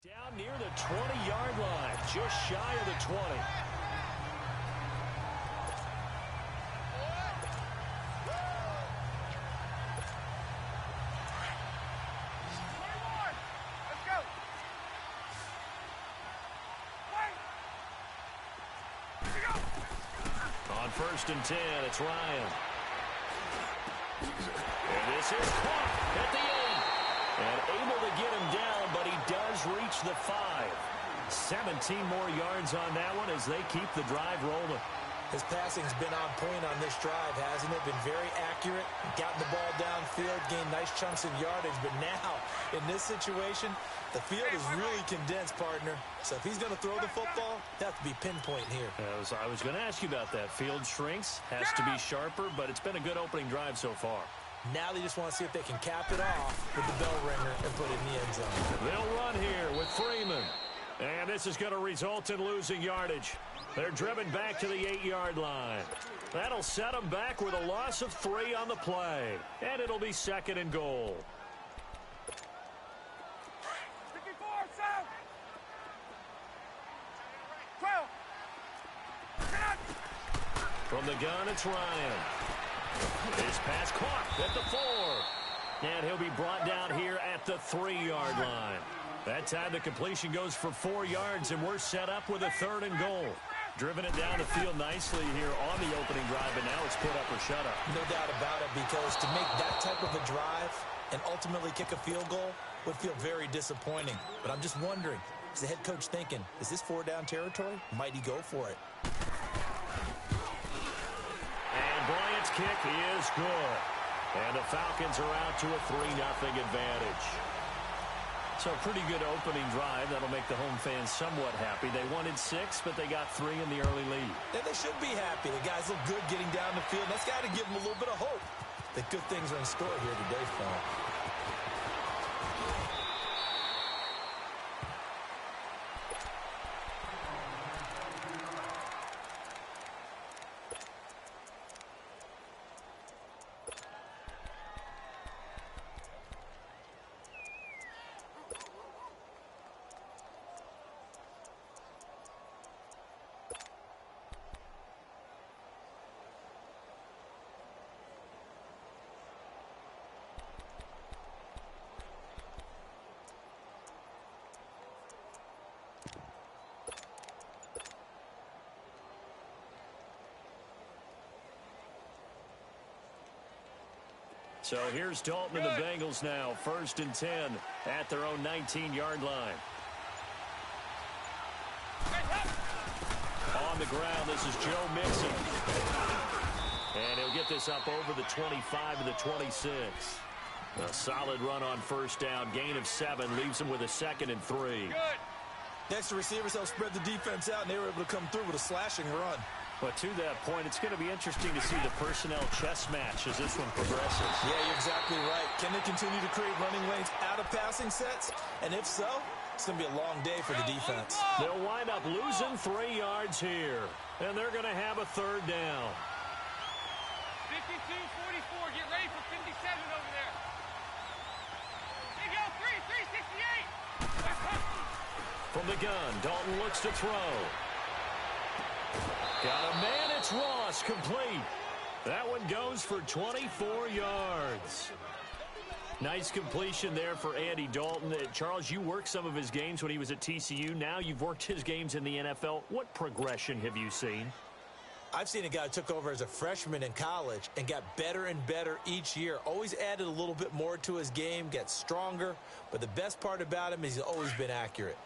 Down near the 20-yard line, just shy of the 20. On 1st and 10, it's Ryan. And this is caught at the 8. And able to get him down, but he does reach the 5. 17 more yards on that one as they keep the drive rolling. His passing's been on point on this drive, hasn't it? Been very accurate, gotten the ball downfield, gained nice chunks of yardage. But now, in this situation, the field is really condensed, partner. So if he's going to throw the football, he'll have to be pinpoint here. I was going to ask you about that. Field shrinks, has to be sharper, but it's been a good opening drive so far. Now they just want to see if they can cap it off with the bell ringer and put it in the end zone. They'll run here with Freeman. And this is going to result in losing yardage. They're driven back to the 8-yard line. That'll set them back with a loss of 3 on the play. And it'll be 2nd and goal. From the gun, it's Ryan. His pass caught at the 4. And he'll be brought down here at the 3-yard line. That time the completion goes for 4 yards, and we're set up with a 3rd and goal. Driven it down the field nicely here on the opening drive, and now it's put up or shut up. No doubt about it, because to make that type of a drive and ultimately kick a field goal would feel very disappointing. But I'm just wondering, is the head coach thinking, is this 4-down territory? Might he go for it? And Bryant's kick is good. And the Falcons are out to a 3-0 advantage. So a pretty good opening drive. That'll make the home fans somewhat happy. They wanted 6, but they got 3 in the early lead. And they should be happy. The guys look good getting down the field. That's got to give them a little bit of hope that good things are in store here today for them. So here's Dalton and the Bengals now. 1st and 10 at their own 19-yard line. On the ground, this is Joe Mixon. And he'll get this up over the 25 to the 26. A solid run on 1st down. Gain of 7 leaves him with a 2nd and 3. Good. Next, the receivers help spread the defense out, and they were able to come through with a slashing run. But to that point, it's going to be interesting to see the personnel chess match as this one progresses. Yeah, you're exactly right. Can they continue to create running lanes out of passing sets? And if so, it's going to be a long day for the defense. They'll wind up losing 3 yards here. And they're going to have a 3rd down. 52-44. Get ready for 57 over there. There you go. 368. From the gun, Dalton looks to throw. Got a man, it's Ross, complete. That one goes for 24 yards. Nice completion there for Andy Dalton. Charles, you worked some of his games when he was at TCU. Now you've worked his games in the NFL. What progression have you seen? I've seen a guy who took over as a freshman in college and got better and better each year. Always added a little bit more to his game, gets stronger. But the best part about him is he's always been accurate.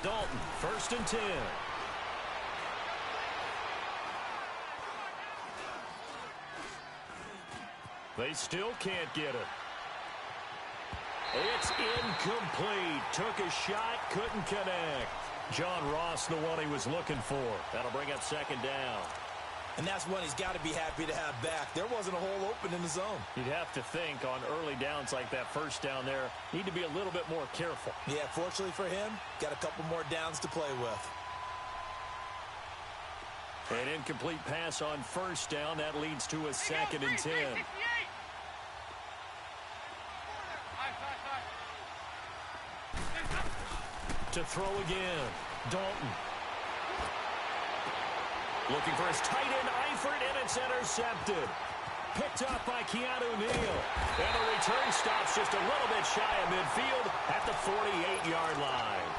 Dalton, 1st and 10. They still can't get it. It's incomplete. Took a shot, couldn't connect. John Ross, the one he was looking for. That'll bring up 2nd down. And that's one he's got to be happy to have back. There wasn't a hole open in the zone. You'd have to think on early downs like that 1st down there, need to be a little bit more careful. Yeah, fortunately for him, got a couple more downs to play with. An incomplete pass on first down. That leads to a 2nd and 10. To throw again. Dalton. Looking for his tight end, Eifert, and it's intercepted. Picked up by Keanu Neal. And the return stops just a little bit shy of midfield at the 48-yard line.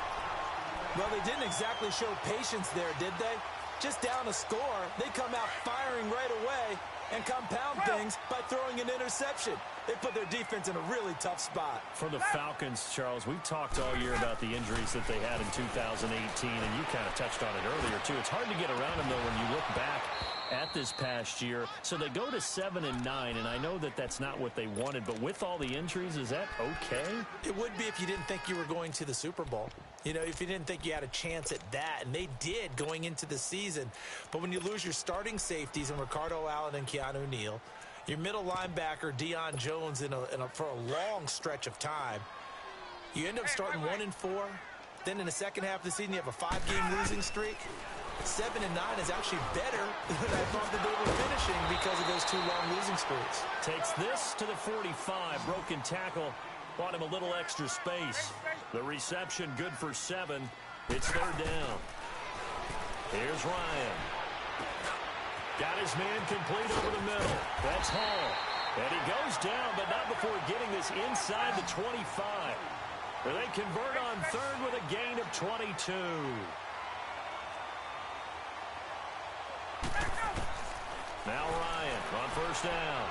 Well, they didn't exactly show patience there, did they? Just down a score, they come out firing right away and compound things by throwing an interception. They put their defense in a really tough spot. For the Falcons, Charles, we've talked all year about the injuries that they had in 2018, and you kind of touched on it earlier, too. It's hard to get around them, though, when you look back at this past year. So they go to 7-9, and I know that that's not what they wanted, but with all the injuries, is that okay? It would be if you didn't think you were going to the Super Bowl. You know, if you didn't think you had a chance at that, and they did going into the season. But when you lose your starting safeties in Ricardo Allen and Keanu Neal, your middle linebacker, Deion Jones, for a long stretch of time, you end up starting 1-4. Then in the second half of the season, you have a 5-game losing streak. 7-9 is actually better than I thought that they were finishing because of those 2 long losing streaks. Takes this to the 45. Broken tackle. Bought him a little extra space. The reception good for 7. It's 3rd down. Here's Ryan. Got his man complete over the middle. That's Hall. And he goes down, but not before getting this inside the 25. They convert on 3rd with a gain of 22. Now Ryan on 1st down.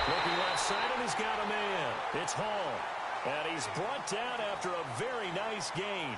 Looking left side, and he's got a man. It's Hall. And he's brought down after a very nice gain.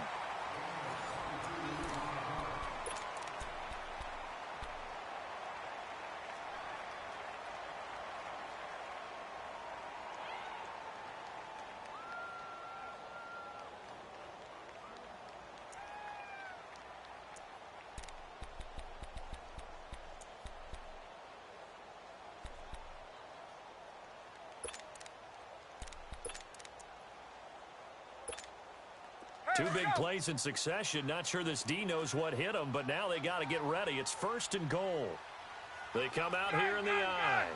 Two big plays in succession. Not sure this D knows what hit him, but now they got to get ready. It's 1st and goal. They come out here in the eye.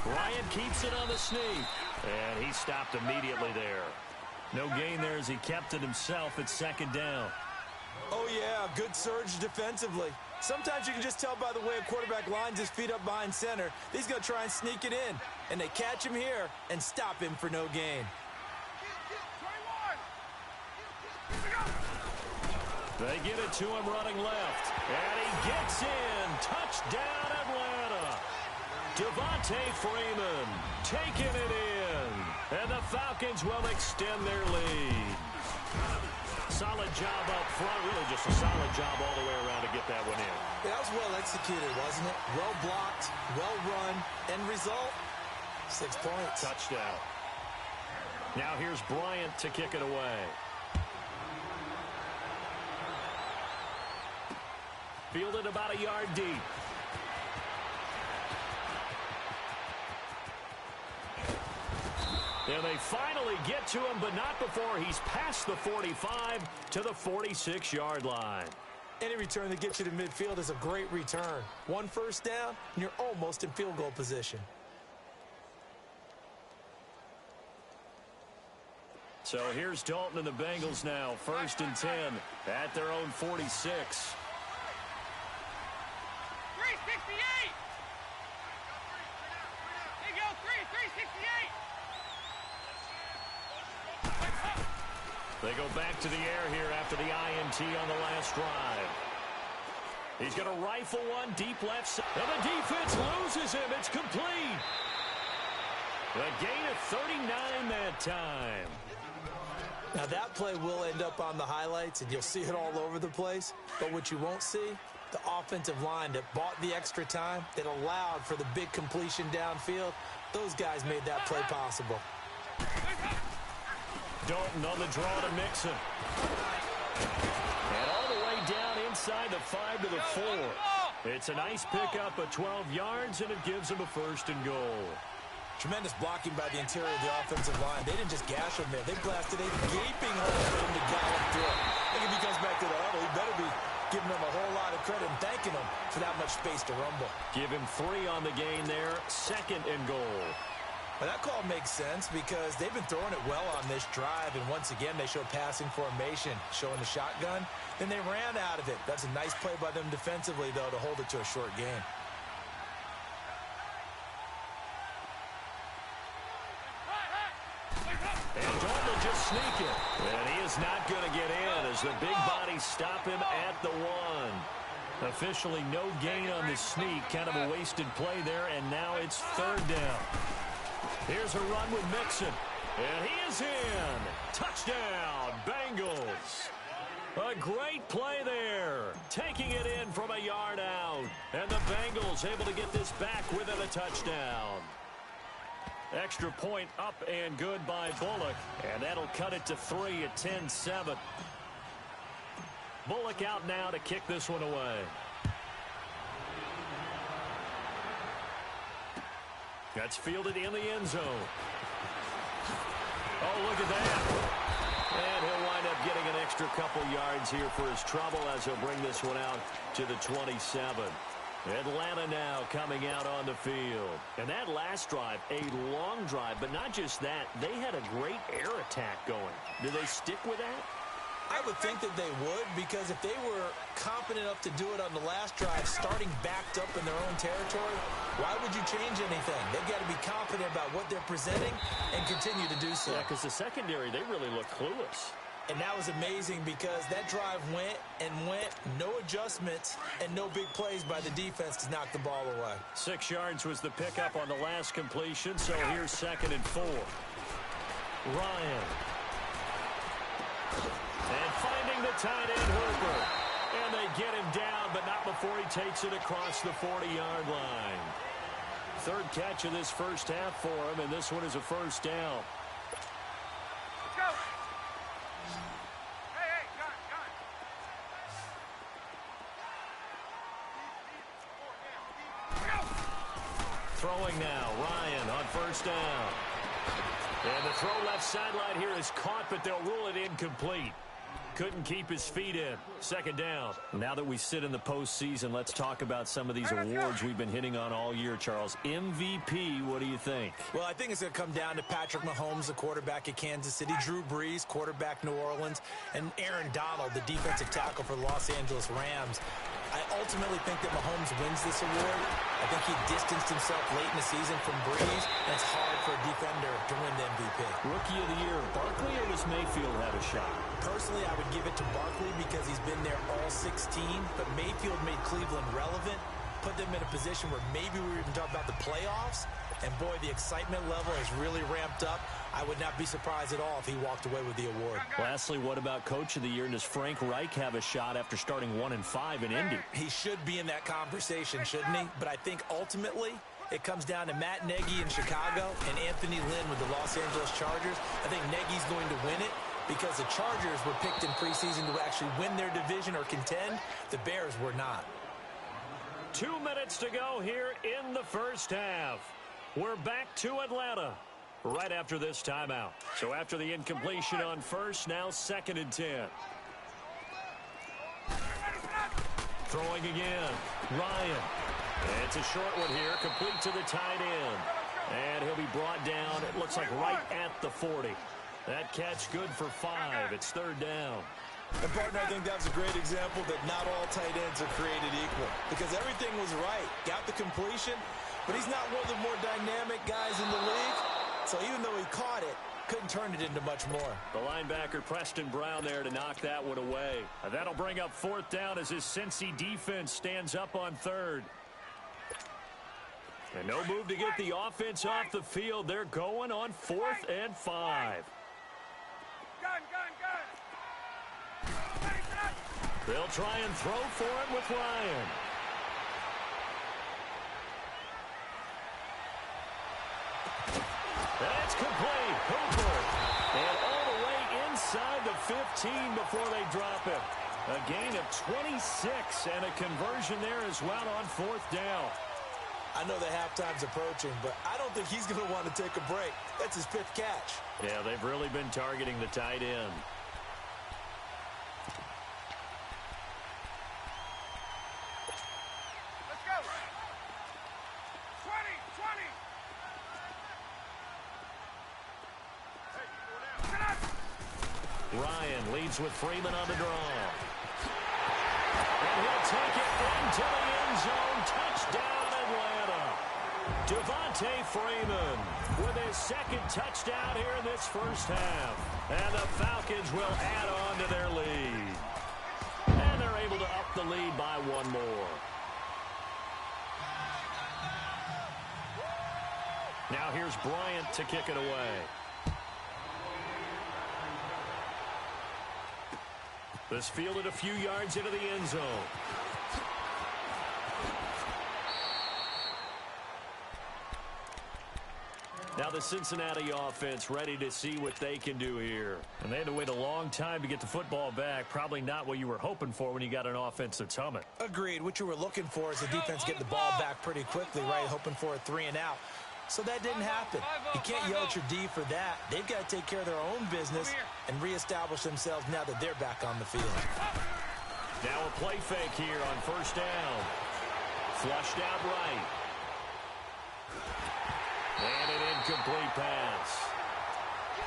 Ryan keeps it on the sneak. And he stopped immediately there. No gain there as he kept it himself at 2nd down. Oh, yeah, good surge defensively. Sometimes you can just tell by the way a quarterback lines his feet up behind center. He's going to try and sneak it in. And they catch him here and stop him for no gain. They get it to him running left. And he gets in. Touchdown, Atlanta. Devontae Freeman taking it in. And the Falcons will extend their lead. Solid job up front. Really just a solid job all the way around to get that one in. Yeah, that was well executed, wasn't it? Well blocked, well run. End result, 6 points. Touchdown. Now here's Bryant to kick it away. Fielded about a yard deep. And they finally get to him, but not before he's past the 45 to the 46-yard line. Any return that gets you to midfield is a great return. 1 first down, and you're almost in field goal position. So here's Dalton and the Bengals now. 1st and 10 at their own 46. 368. They go 368. They go back to the air here after the INT on the last drive. He's going to rifle one deep left side. And the defense loses him. It's complete. A gain of 39 that time. Now that play will end up on the highlights, and you'll see it all over the place. But what you won't see, the offensive line that bought the extra time, that allowed for the big completion downfield, those guys made that play possible. Dalton on the draw to Mixon. And all the way down inside the 5 to the 4. It's a nice pickup of 12 yards, and it gives him a 1st and goal. Tremendous blocking by the interior of the offensive line. They didn't just gash him there. They blasted a gaping hole for him to gallop through. space to rumble. Give him 3 on the gain there. 2nd and goal. Well, that call makes sense because they've been throwing it well on this drive, and once again, they show passing formation, showing the shotgun. Then they ran out of it. That's a nice play by them defensively, though, to hold it to a short gain. And Dawn will just sneak it. And he is not going to get in as the big bodies stop him at the 1. Officially no gain on the sneak. Kind of a wasted play there, and now it's 3rd down. Here's a run with Mixon. And he is in. Touchdown, Bengals. A great play there. Taking it in from a yard out. And the Bengals able to get this back within a touchdown. Extra point up and good by Bullock. And that'll cut it to 3 at 10-7. Bullock out now to kick this one away. That's fielded in the end zone. Oh, look at that. And he'll wind up getting an extra couple yards here for his trouble as he'll bring this one out to the 27. Atlanta now coming out on the field. And that last drive, a long drive, but not just that. They had a great air attack going. Do they stick with that? I would think that they would, because if they were competent enough to do it on the last drive, starting backed up in their own territory, why would you change anything? They've got to be confident about what they're presenting and continue to do so. Yeah, because the secondary, they really look clueless. And that was amazing because that drive went and went, no adjustments, and no big plays by the defense to knock the ball away. 6 yards was the pickup on the last completion, so here's 2nd and 4. Ryan. And finding the tight end, Hooper. And they get him down, but not before he takes it across the 40-yard line. 3rd catch of this first half for him, and this one is a 1st down. Let's go. Hey, gun. Throwing now, Ryan on 1st down. And the throw left sideline here is caught, but they'll rule it incomplete. Couldn't keep his feet in. 2nd down. Now that we sit in the postseason, let's talk about some of these awards we've been hitting on all year, Charles. MVP, what do you think? Well, I think it's going to come down to Patrick Mahomes, the quarterback at Kansas City, Drew Brees, quarterback New Orleans, and Aaron Donald, the defensive tackle for the Los Angeles Rams. I ultimately think that Mahomes wins this award. I think he distanced himself late in the season from Brees, and it's hard for a defender to win the MVP. Rookie of the year, Barkley or does Mayfield have a shot? Personally, I would give it to Barkley because he's been there all 16, but Mayfield made Cleveland relevant, put them in a position where maybe we were even talking about the playoffs, and boy, the excitement level has really ramped up. I would not be surprised at all if he walked away with the award. Lastly, what about Coach of the Year? And does Frank Reich have a shot after starting 1-5 in Indy? He should be in that conversation, shouldn't he? But I think ultimately it comes down to Matt Nagy in Chicago and Anthony Lynn with the Los Angeles Chargers. I think Nagy's going to win it because the Chargers were picked in preseason to actually win their division or contend. The Bears were not. 2 minutes to go here in the first half. We're back to Atlanta right after this timeout. So after the incompletion on 1st, now 2nd and 10. Throwing again. Ryan. And it's a short one here, complete to the tight end. And he'll be brought down, it looks like right at the 40. That catch good for 5. It's 3rd down. And, partner, I think that was a great example that not all tight ends are created equal because everything was right. Got the completion, but he's not one of the more dynamic guys in the league. So even though he caught it, couldn't turn it into much more. The linebacker, Preston Brown, there to knock that one away. And that'll bring up 4th down as his Cincy defense stands up on 3rd. And no move to get the offense off the field. They're going on 4th and 5. Gun. They'll try and throw for it with Ryan. And it's complete. Hooper. And all the way inside the 15 before they drop it. A gain of 26 and a conversion there as well on 4th down. I know the halftime's approaching, but I don't think he's going to want to take a break. That's his 5th catch. Yeah, they've really been targeting the tight end. Let's go. Ryan leads with Freeman on the draw. And he'll take it into the end zone. Touchdown, Atlanta. Devontae Freeman with his second touchdown here in this first half. And the Falcons will add on to their lead. And they're able to up the lead by one more. Now here's Bryant to kick it away. This fielded a few yards into the end zone. Now the Cincinnati offense ready to see what they can do here. And they had to wait a long time to get the football back. Probably not what you were hoping for when you got an offense that's humming. Agreed. What you were looking for is the defense getting the ball back pretty quickly, right? Hoping for a 3 and out. So that didn't happen. You can't yell at your D for that. They've got to take care of their own business and reestablish themselves now that they're back on the field. Now a play fake here on first down. Flushed out right. And an incomplete pass.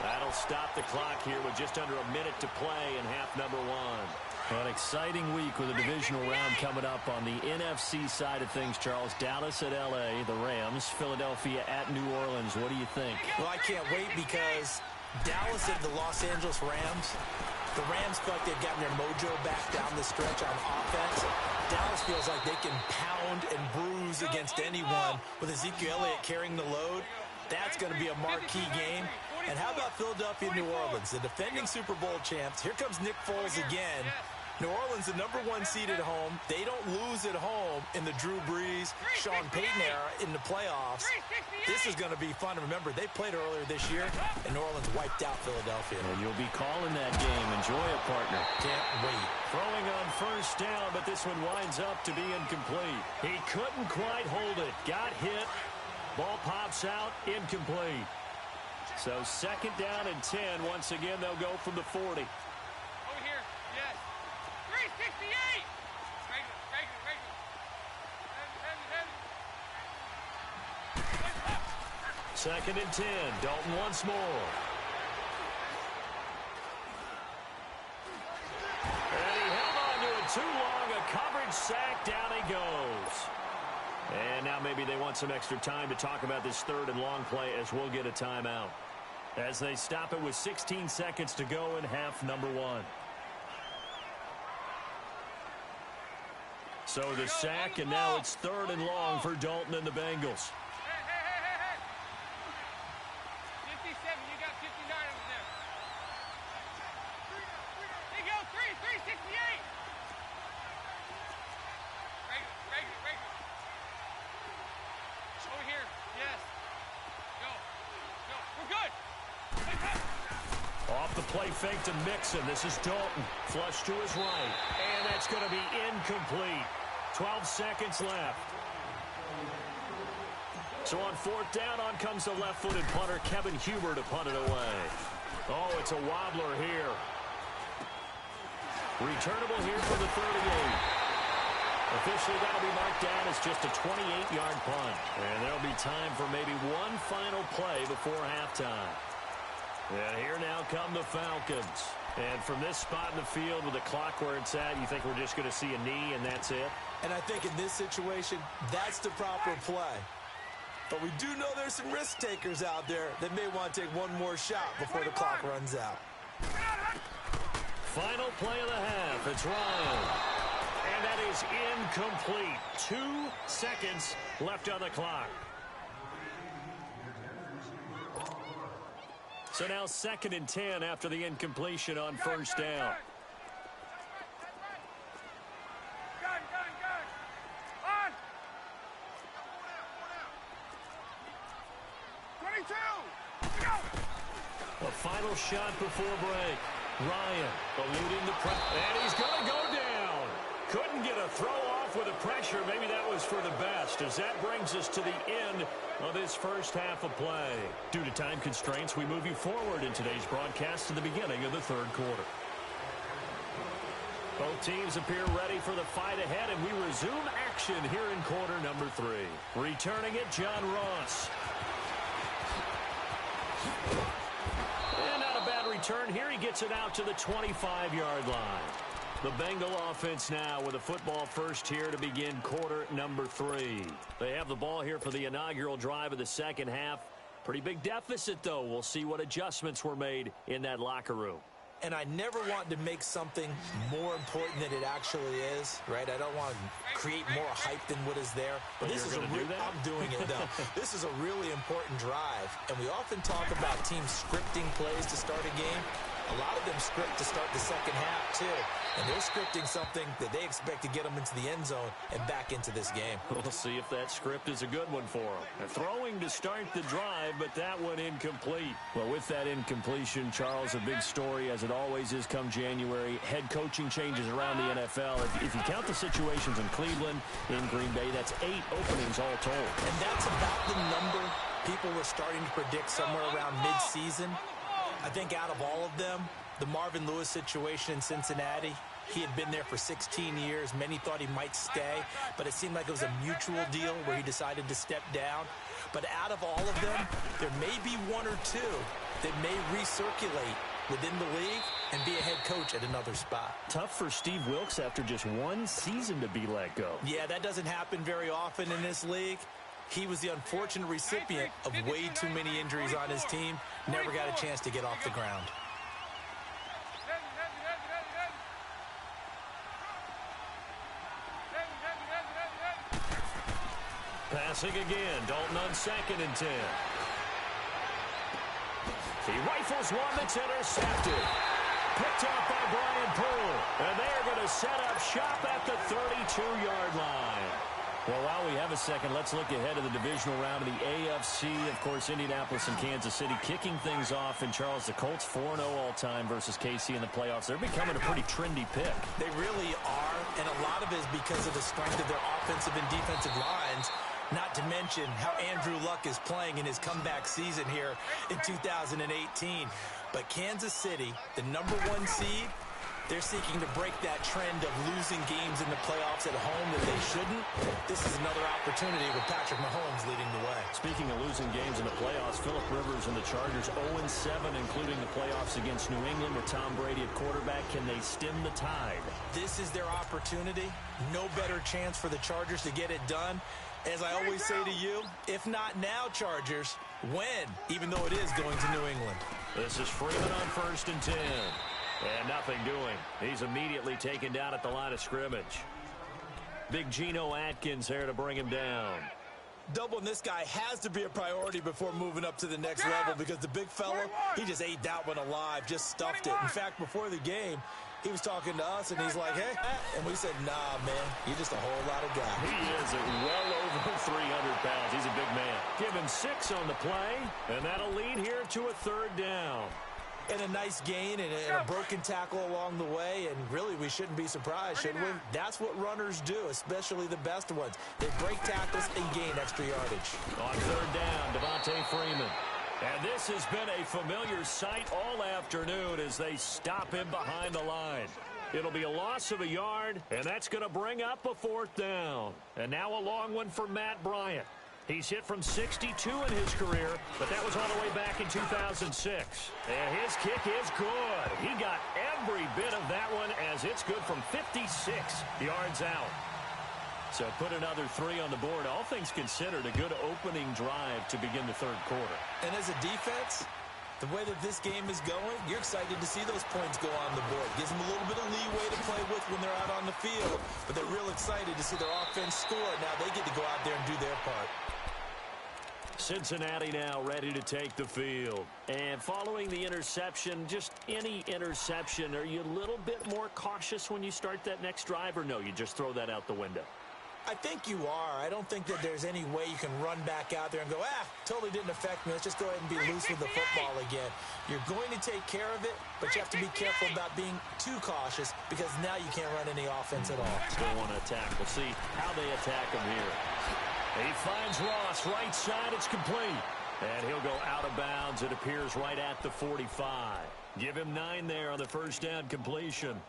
That'll stop the clock here with just under a minute to play in half number one. An exciting week with a divisional round coming up on the NFC side of things, Charles. Dallas at L.A., the Rams. Philadelphia at New Orleans. What do you think? Well, I can't wait because Dallas and the Los Angeles Rams, the Rams feel like they've gotten their mojo back down the stretch on offense. Dallas feels like they can pound and bruise against anyone with Ezekiel Elliott carrying the load. That's going to be a marquee game. And how about Philadelphia and New Orleans, the defending Super Bowl champs? Here comes Nick Foles again. New Orleans, the #1 seed at home. They don't lose at home in the Drew Brees, Sean Payton era in the playoffs. This is going to be fun. Remember, they played earlier this year, and New Orleans wiped out Philadelphia. And you'll be calling that game. Enjoy it, partner. Can't wait. Throwing on first down, but this one winds up to be incomplete. He couldn't quite hold it. Got hit. Ball pops out. Incomplete. So second down and 10. Once again, they'll go from the 40. Over here, yes. 368. Regular. Heavy. Second and 10. Dalton once more. And he held on to it too long. A coverage sack. Down he goes. And now maybe they want some extra time to talk about this third and long play as we'll get a timeout. As they stop it with 16 seconds to go in half number one. So the sack, and now it's third and long for Dalton and the Bengals. Hey. 57, you got 59 over there. There you go, 368. Regular. Over here, yes. Go. We're good. Off the play fake to Mixon. This is Dalton. Flush to his right. And that's going to be incomplete. 12 seconds left. So on fourth down, on comes the left-footed punter, Kevin Huber, to punt it away. Oh, it's a wobbler here. Returnable here for the 38. Officially, that'll be marked down as just a 28-yard punt. And there'll be time for maybe one final play before halftime. And here now come the Falcons. And from this spot in the field with the clock where it's at, you think we're just going to see a knee and that's it? And I think in this situation, that's the proper play. But we do know there's some risk takers out there that may want to take one more shot before the clock runs out. Final play of the half. It's Ryan. And that is incomplete. 2 seconds left on the clock. So now second and 10 after the incompletion on first down. Gun. On. 22. Go. The final shot before break. Ryan eluding the press. And he's going to go down. Couldn't get a throw off with the pressure. Maybe that was for the best, as that brings us to the end of this first half of play. Due to time constraints, we move you forward in today's broadcast to the beginning of the third quarter. Both teams appear ready for the fight ahead, and we resume action here in quarter number 3. Returning it, John Ross. And not a bad return here. He gets it out to the 25-yard line. The Bengal offense now with a football first here to begin quarter number 3. They have the ball here for the inaugural drive of the second half. Pretty big deficit, though. We'll see what adjustments were made in that locker room. And I never want to make something more important than it actually is, right? I don't want to create more hype than what is there. But this is I'm doing it, though. This is a really important drive. And we often talk about teams scripting plays to start a game. A lot of them script to start the second half, too. And they're scripting something that they expect to get them into the end zone and back into this game. We'll see if that script is a good one for them. They're throwing to start the drive, but that one incomplete. Well, with that incompletion, Charles, a big story, as it always is come January. Head coaching changes around the NFL. If you count the situations in Cleveland, in Green Bay, that's 8 openings all told. And that's about the number people were starting to predict somewhere around mid-season. I think out of all of them, the Marvin Lewis situation in Cincinnati, he had been there for 16 years. Many thought he might stay, but it seemed like it was a mutual deal where he decided to step down. But out of all of them, there may be 1 or 2 that may recirculate within the league and be a head coach at another spot. Tough for Steve Wilks after just 1 season to be let go. Yeah, that doesn't happen very often in this league. He was the unfortunate recipient of way too many injuries on his team. Never got a chance to get off the ground. Passing again. Dalton on 2nd and 10. He rifles one that's intercepted. Picked off by Brian Poole. And they're going to set up shop at the 32-yard line. Well, while we have a second, let's look ahead of the divisional round of the AFC. Of course, Indianapolis and Kansas City kicking things off. And, Charles, the Colts 4-0 all-time versus KC in the playoffs. They're becoming a pretty trendy pick. They really are, and a lot of it is because of the strength of their offensive and defensive lines, not to mention how Andrew Luck is playing in his comeback season here in 2018. But Kansas City, the number 1 seed, they're seeking to break that trend of losing games in the playoffs at home that they shouldn't. This is another opportunity with Patrick Mahomes leading the way. Speaking of losing games in the playoffs, Phillip Rivers and the Chargers 0-7, including the playoffs against New England with Tom Brady at quarterback. Can they stem the tide? This is their opportunity. No better chance for the Chargers to get it done. As I always say to you, if not now, Chargers, when? Even though it is going to New England. This is Freeman on 1st and 10. And nothing doing. He's immediately taken down at the line of scrimmage. Big Geno Atkins there to bring him down. Doubling this guy has to be a priority before moving up to the next level, because the big fella, he just ate that one alive, just stuffed it. In fact, before the game, he was talking to us, and he's like, hey, and we said, nah, man, you're just a whole lot of guy. He is at well over 300 pounds. He's a big man. Give him 6 on the play, and that'll lead here to a 3rd down. And a nice gain and a broken tackle along the way, and really we shouldn't be surprised, should we? That's what runners do, especially the best ones. They break tackles and gain extra yardage. On 3rd down, Devontae Freeman. And this has been a familiar sight all afternoon as they stop him behind the line. It'll be a loss of a yard, and that's going to bring up a 4th down. And now a long one for Matt Bryant. He's hit from 62 in his career, but that was all the way back in 2006. And his kick is good. He got every bit of that one as it's good from 56 yards out. So put another 3 on the board. All things considered, a good opening drive to begin the 3rd quarter. And as a defense, the way that this game is going, you're excited to see those points go on the board. Gives them a little bit of leeway to play with when they're out on the field, but they're real excited to see their offense score. Now they get to go out there and do their part. Cincinnati now ready to take the field. And following the interception, just any interception, are you a little bit more cautious when you start that next drive, or no, you just throw that out the window? I think you are. I don't think that there's any way you can run back out there and go, totally didn't affect me. Let's just go ahead and be loose with the football again. You're going to take care of it, but you have to be careful about being too cautious, because now you can't run any offense at all. Still want to attack. We'll see how they attack him here. He finds Ross, right side, it's complete. And he'll go out of bounds, it appears, right at the 45. Give him 9 there on the 1st down completion.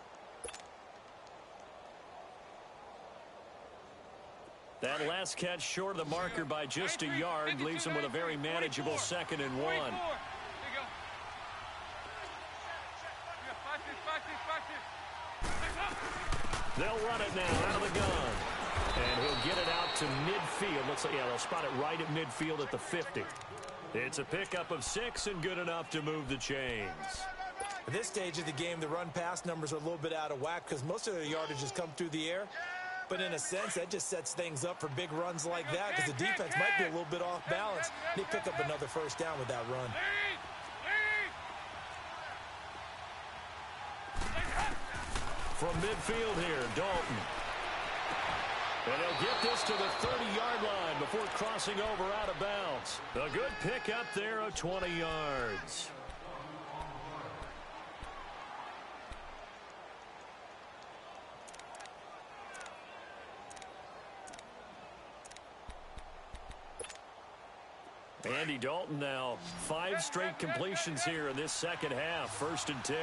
That last catch short of the marker by just a yard leaves him with a very manageable 2nd and 1. They'll run it now out of the gun. And he'll get it out to midfield. Looks like, yeah, they'll spot it right at midfield at the 50. It's a pickup of 6 and good enough to move the chains. At this stage of the game, the run-pass numbers are a little bit out of whack because most of the yardage has come through the air. But in a sense, that just sets things up for big runs like that because the defense might be a little bit off balance. They pick up another first down with that run. From midfield here, Dalton. And he'll get this to the 30-yard line before crossing over out of bounds. A good pickup there of 20 yards. Andy Dalton now 5 straight completions here in this second half. 1st and 10.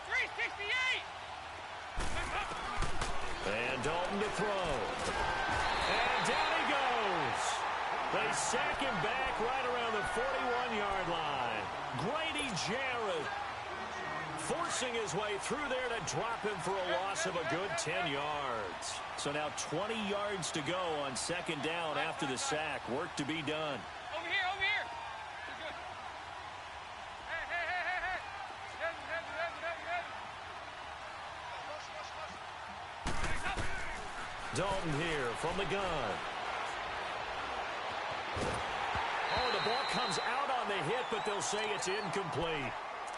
368. And Dalton to throw. And down he goes. They sack him back right around the 41-yard line. Grady Jarrett forcing his way through there to drop him for a loss of a good 10 yards. So now 20 yards to go on 2nd down after the sack. Work to be done. Over here, over here. You're good. Hey, hey, hey, hey, hey. Dalton here from the gun. Oh, the ball comes out on the hit, but they'll say it's incomplete.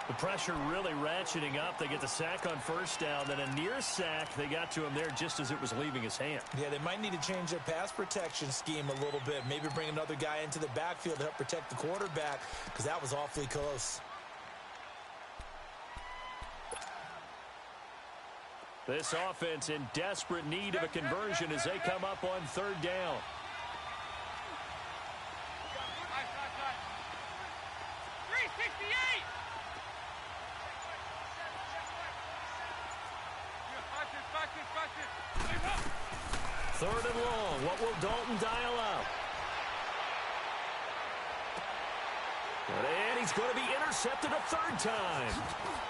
The pressure really ratcheting up. They get the sack on 1st down, then a near sack. They got to him there just as it was leaving his hand. Yeah, they might need to change their pass protection scheme a little bit. Maybe bring another guy into the backfield to help protect the quarterback because that was awfully close. This offense in desperate need of a conversion as they come up on 3rd down. Nice, nice, nice. 368. Watch this. 3rd and long. What will Dalton dial up? And he's going to be intercepted a 3rd time.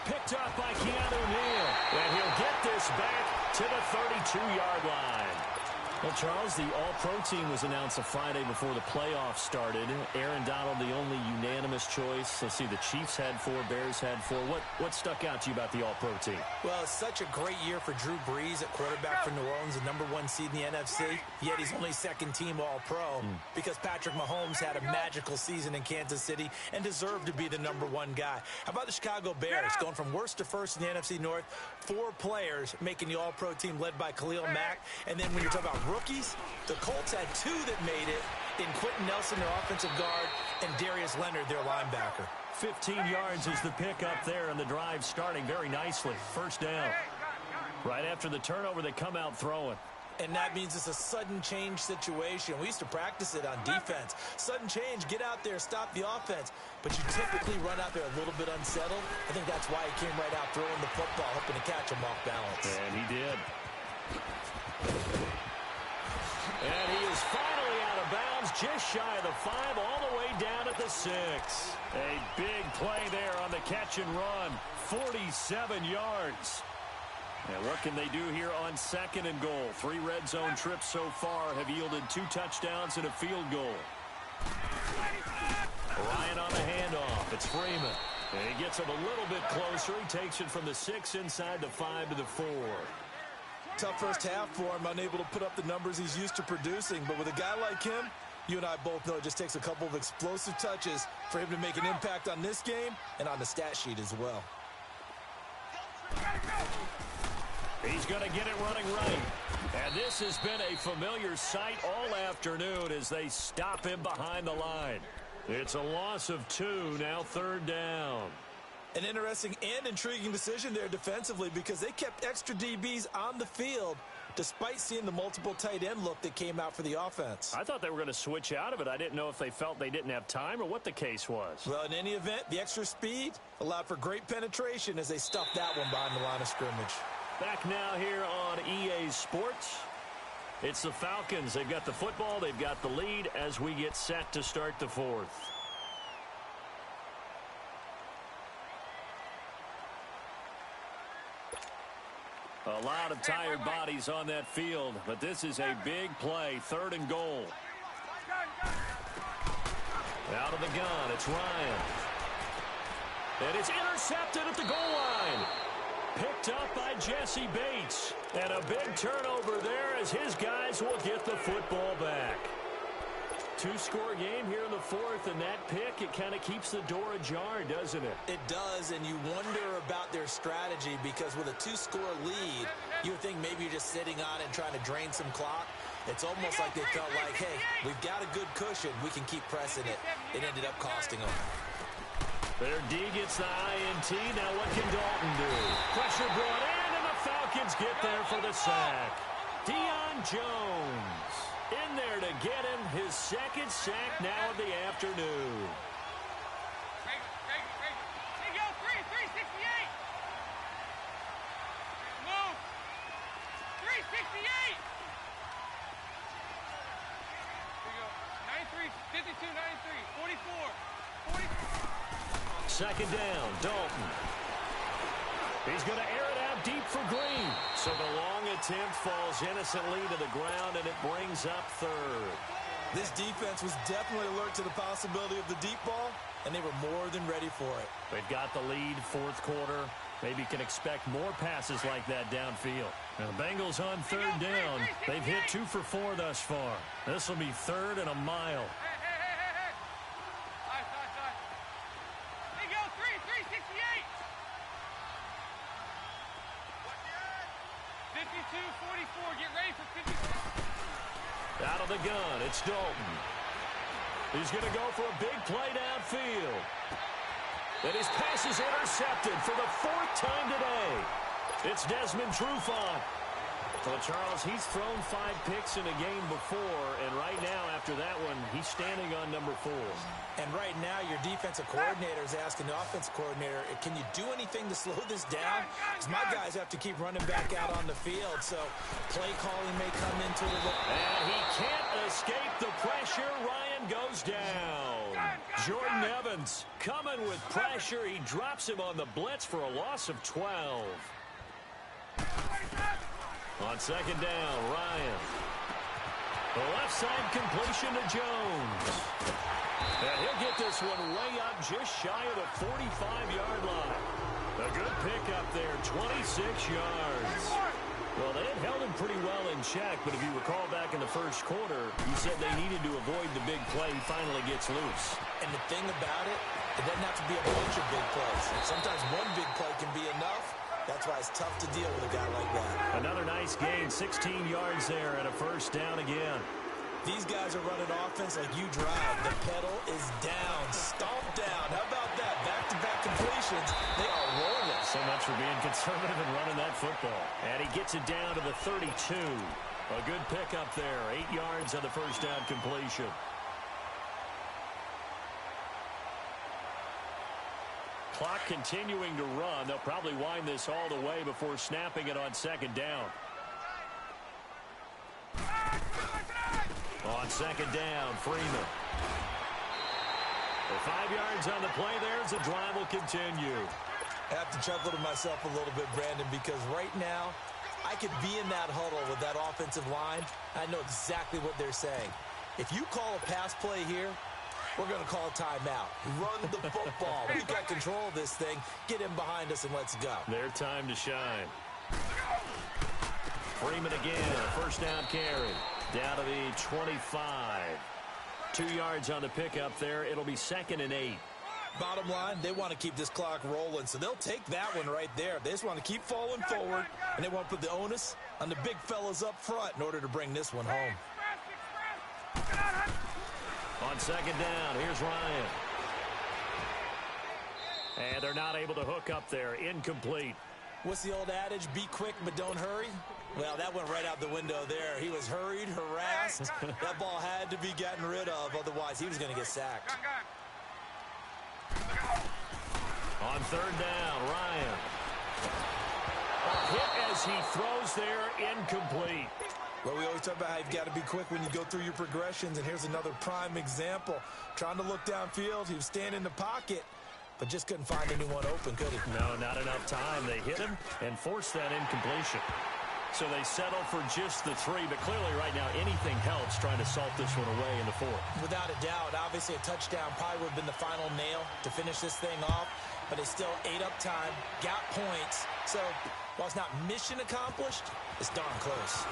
Picked up by Keanu Neal. And he'll get this back to the 32-yard line. Well, Charles, the All-Pro team was announced a Friday before the playoffs started. Aaron Donald, the only unanimous choice. Let's see, the Chiefs had 4, Bears had 4. What stuck out to you about the All-Pro team? Well, it's such a great year for Drew Brees at quarterback for New Orleans, the #1 seed in the NFC. Yet he's only 2nd team All-Pro because Patrick Mahomes had a magical season in Kansas City and deserved to be the #1 guy. How about the Chicago Bears going from worst to first in the NFC North? 4 players making the All-Pro team led by Khalil Mack. And then when you're talking about rookies, the Colts had 2 that made it in Quentin Nelson, their offensive guard, and Darius Leonard, their linebacker. 15 yards is the pickup there, and the drive starting very nicely. 1st down. Right after the turnover, they come out throwing. And that means it's a sudden change situation. We used to practice it on defense. Sudden change, get out there, stop the offense. But you typically run out there a little bit unsettled. I think that's why he came right out throwing the football, hoping to catch him off balance. And he did. And he is finally out of bounds, just shy of the 5, all the way down at the 6. A big play there on the catch and run. 47 yards. And what can they do here on 2nd and goal? 3 red zone trips so far have yielded 2 touchdowns and a field goal. Ryan on the handoff. It's Freeman. And he gets him a little bit closer. He takes it from the 6 inside the 5 to the 4. Tough first half for him, unable to put up the numbers he's used to producing. But with a guy like him, you and I both know it just takes a couple of explosive touches for him to make an impact on this game and on the stat sheet as well. He's going to get it running right. And this has been a familiar sight all afternoon as they stop him behind the line. It's a loss of 2, now 3rd down. An interesting and intriguing decision there defensively because they kept extra DBs on the field despite seeing the multiple tight end look that came out for the offense. I thought they were going to switch out of it. I didn't know if they felt they didn't have time or what the case was. Well, in any event, the extra speed allowed for great penetration as they stuffed that one behind the line of scrimmage. Back now here on EA Sports. It's the Falcons. They've got the football. They've got the lead as we get set to start the 4th. A lot of tired bodies on that field, but this is a big play, 3rd and goal. Out of the gun, it's Ryan. And it's intercepted at the goal line. Picked up by Jesse Bates. And a big turnover there as his guys will get the football back. 2-score game here in the 4th, and that pick, it kind of keeps the door ajar, doesn't it? It does, and you wonder about their strategy because with a 2-score lead, you would think maybe you're just sitting on it and trying to drain some clock. It's almost like they felt like, hey, we've got a good cushion. We can keep pressing it. It ended up costing them. Their D gets the INT. Now what can Dalton do? Pressure brought in, and the Falcons get there for the sack. Deion Jones in there to get him his 2nd sack now of the afternoon. Hey, go, 368. Move. 368. Here you go. 93, 52, 93, 44, 44. 2nd down, Dalton. He's going to air it out deep for Green. So the long attempt falls innocently to the ground, and it brings up 3rd. This defense was definitely alert to the possibility of the deep ball, and they were more than ready for it. They've got the lead, 4th quarter. Maybe can expect more passes like that downfield. Now, the Bengals on 3rd down. They've hit 2 for 4 thus far. This will be 3rd and a mile. Hey. Side. Hey, go, 368. 52-44. Get ready for 50. Out of the gun, it's Dalton. He's going to go for a big play downfield. And his pass is intercepted for the 4th time today. It's Desmond Trufant. Well, Charles, he's thrown 5 picks in a game before, and right now, after that one, he's standing on number 4. And right now, your defensive coordinator is asking the offensive coordinator, can you do anything to slow this down? Because my guys have to keep running back out on the field, so play calling may come into it. And he can't escape the pressure. Ryan goes down. Jordan Evans coming with pressure. He drops him on the blitz for a loss of 12. On 2nd down, Ryan. The left side completion to Jones. And he'll get this one way up just shy of the 45-yard line. A good pickup there, 26 yards. Well, they had held him pretty well in check, but if you recall back in the 1st quarter, you said they needed to avoid the big play. He finally gets loose. And the thing about it, it doesn't have to be a bunch of big plays. Sometimes one big play can be enough. That's why it's tough to deal with a guy like that. Another nice gain, 16 yards there and a 1st down again. These guys are running offense like you drive. The pedal is down, stomp down. How about that? Back-to-back completions. They are rolling. So much for being conservative and running that football. And he gets it down to the 32. A good pickup there, 8 yards on the 1st down completion. Clock continuing to run. They'll probably wind this all the way before snapping it on 2nd down. On 2nd down, Freeman. For 5 yards on the play there as the drive will continue. I have to chuckle to myself a little bit, Brandon, because right now I could be in that huddle with that offensive line. I know exactly what they're saying. If you call a pass play here, we're going to call a timeout. Run the football. We've got control of this thing. Get him behind us and let's go. Their time to shine. Freeman again, a 1st down carry. Down to the 25. 2 yards on the pickup there. It'll be 2nd and 8. Bottom line, they want to keep this clock rolling, so they'll take that one right there. They just want to keep falling forward, and they want to put the onus on the big fellas up front in order to bring this one home. On 2nd down, here's Ryan. And they're not able to hook up there. Incomplete. What's the old adage? Be quick, but don't hurry. Well, that went right out the window there. He was hurried, harassed. That ball had to be gotten rid of. Otherwise, he was going to get sacked. On 3rd down, Ryan. A hit as he throws there. Incomplete. Well, we always talk about how you've got to be quick when you go through your progressions, and here's another prime example. Trying to look downfield, he was standing in the pocket, but just couldn't find anyone open, could he? No, not enough time. They hit him and forced that incompletion. So they settle for just the 3, but clearly right now anything helps trying to salt this one away in the 4th. Without a doubt, obviously a touchdown probably would have been the final nail to finish this thing off, but they still ate up time, got points. So while it's not mission accomplished, it's darn close.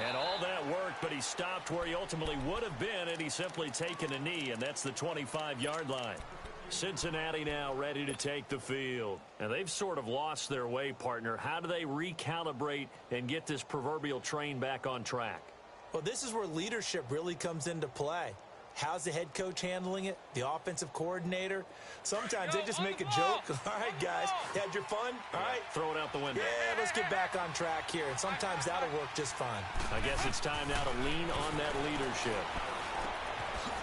And all that worked, but he stopped where he ultimately would have been had he simply taken a knee, and that's the 25-yard line. Cincinnati now ready to take the field. And they've sort of lost their way, partner. How do they recalibrate and get this proverbial train back on track? Well, this is where leadership really comes into play. How's the head coach handling it? The offensive coordinator? Sometimes they just make a joke. All right, guys, you had your fun? All right. Throw it out the window. Yeah, let's get back on track here. And sometimes that'll work just fine. I guess it's time now to lean on that leadership.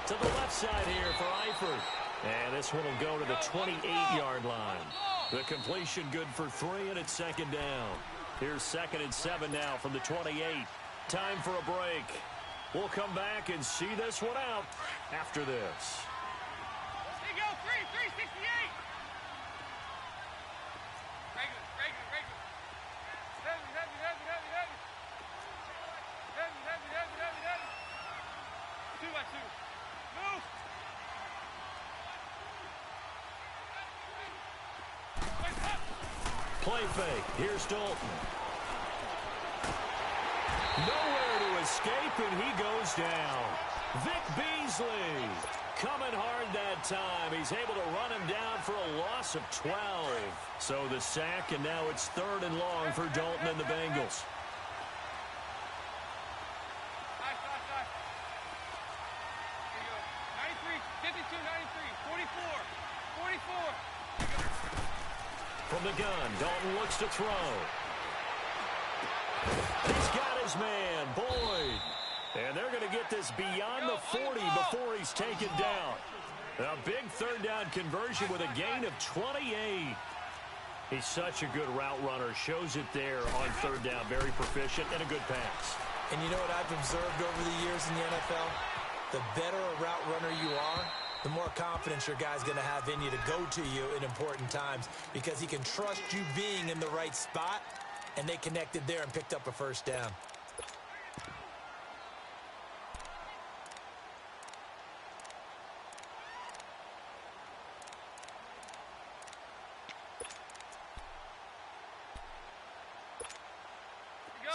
To the left side here for Eifert. And this one will go to the 28-yard line. The completion good for 3, and it's second down. Here's 2nd and 7 now from the 28. Time for a break. We'll come back and see this one out after this. There you go, 368. Regular. Heavy. 2 by 2. Move. Play fake. Here's Dalton. Nowhere to escape, and he goes down. Vic Beasley coming hard that time. He's able to run him down for a loss of 12. So the sack, and now it's 3rd and long for Dalton and the Bengals. Nice. There you go. 93, 52, 93, 44. From the gun, Dalton looks to throw. He's got his man, Boyd. And they're going to get this beyond the 40 before he's taken down. A big 3rd down conversion with a gain of 28. He's such a good route runner. Shows it there on 3rd down. Very proficient and a good pass. And you know what I've observed over the years in the NFL? The better a route runner you are, the more confidence your guy's going to have in you to go to you in important times because he can trust you being in the right spot, and they connected there and picked up a 1st down.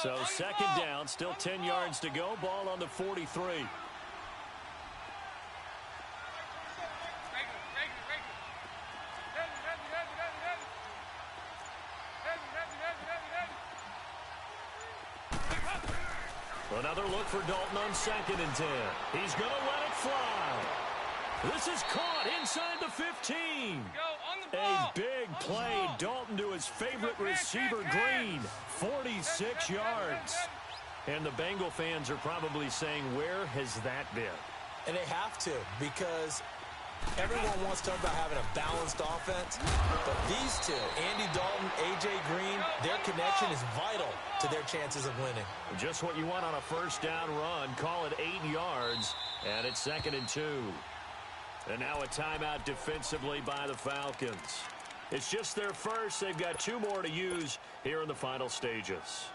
So 2nd down, still 10 yards to go. Ball on the 43. Another look for Dalton on 2nd and 10. He's going to let it fly. This is caught inside the 15. A big play. Dalton to his favorite receiver, Green. 46 yards. And the Bengal fans are probably saying, where has that been? And they have to, because everyone wants to talk about having a balanced offense. But these two, Andy Dalton, A.J. Green, their connection is vital to their chances of winning. Just what you want on a 1st down run. Call it 8 yards, and it's 2nd and 2. And now a timeout defensively by the Falcons. It's just their first. They've got 2 more to use here in the final stages.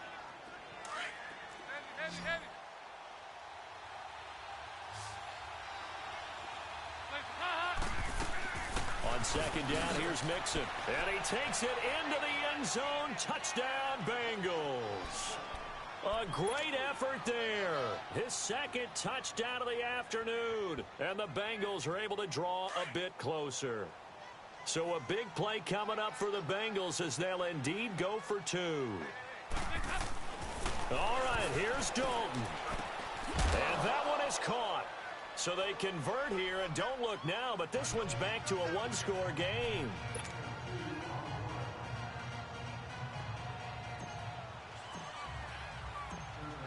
Heavy. On 2nd down, here's Mixon. And he takes it into the end zone. Touchdown, Bengals. A great effort there. His 2nd touchdown of the afternoon. And the Bengals are able to draw a bit closer. So a big play coming up for the Bengals as they'll indeed go for 2. All right, here's Dalton. And that one is caught. So they convert here, and don't look now, but this one's back to a 1-score game.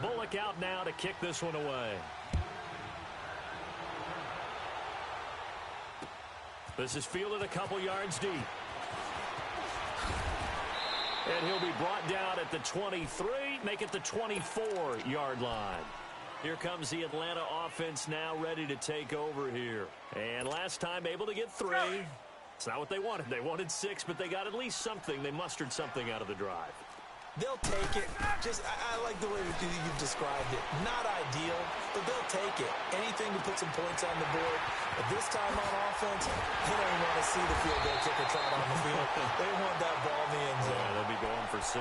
Bullock out now to kick this one away. This is fielded a couple yards deep. And he'll be brought down at the 23, make it the 24-yard line. Here comes the Atlanta offense now ready to take over here. And last time able to get 3. It's not what they wanted. They wanted 6, but they got at least something. They mustered something out of the drive. They'll take it. I like the way you've described it. Not ideal, but they'll take it. Anything to put some points on the board. But this time on offense, they don't even want to see the field goal kicker trot on the field. They want that ball in the end zone. Yeah, they'll be going for 6.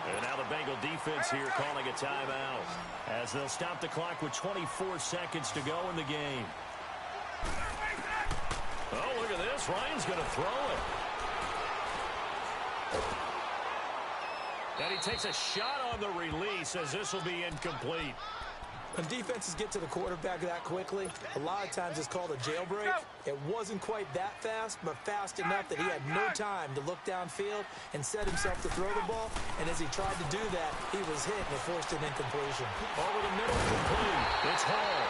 And now the Bengal defense here calling a timeout as they'll stop the clock with 24 seconds to go in the game. Oh, look at this. Ryan's going to throw it. And he takes a shot on the release as this will be incomplete. When defenses get to the quarterback that quickly, a lot of times it's called a jailbreak. It wasn't quite that fast, but fast enough that he had no time to look downfield and set himself to throw the ball. And as he tried to do that, he was hit and forced an incompletion. Over the middle, complete. It's Hall.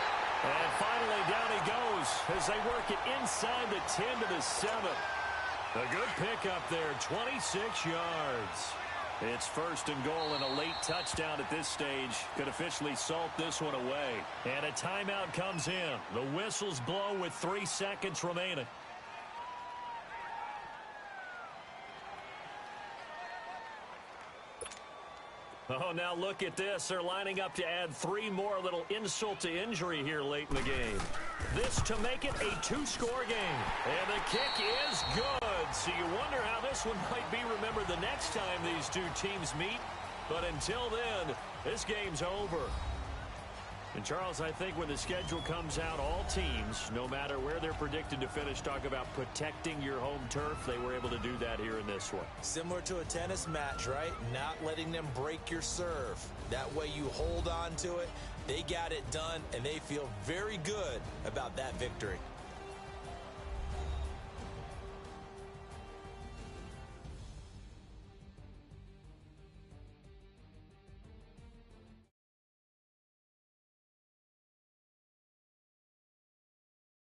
And finally down he goes as they work it inside the 10 to the 7. A good pickup there, 26 yards. It's 1st and goal and a late touchdown at this stage. Could officially salt this one away. And a timeout comes in. The whistles blow with 3 seconds remaining. Oh, now look at this. They're lining up to add 3 more, little insult to injury here late in the game. This to make it a 2-score game. And the kick is good. So you wonder how this one might be remembered the next time these two teams meet. But until then, this game's over. And, Charles, I think when the schedule comes out, all teams, no matter where they're predicted to finish, talk about protecting your home turf. They were able to do that here in this one. Similar to a tennis match, right? Not letting them break your serve. That way you hold on to it. They got it done, and they feel very good about that victory.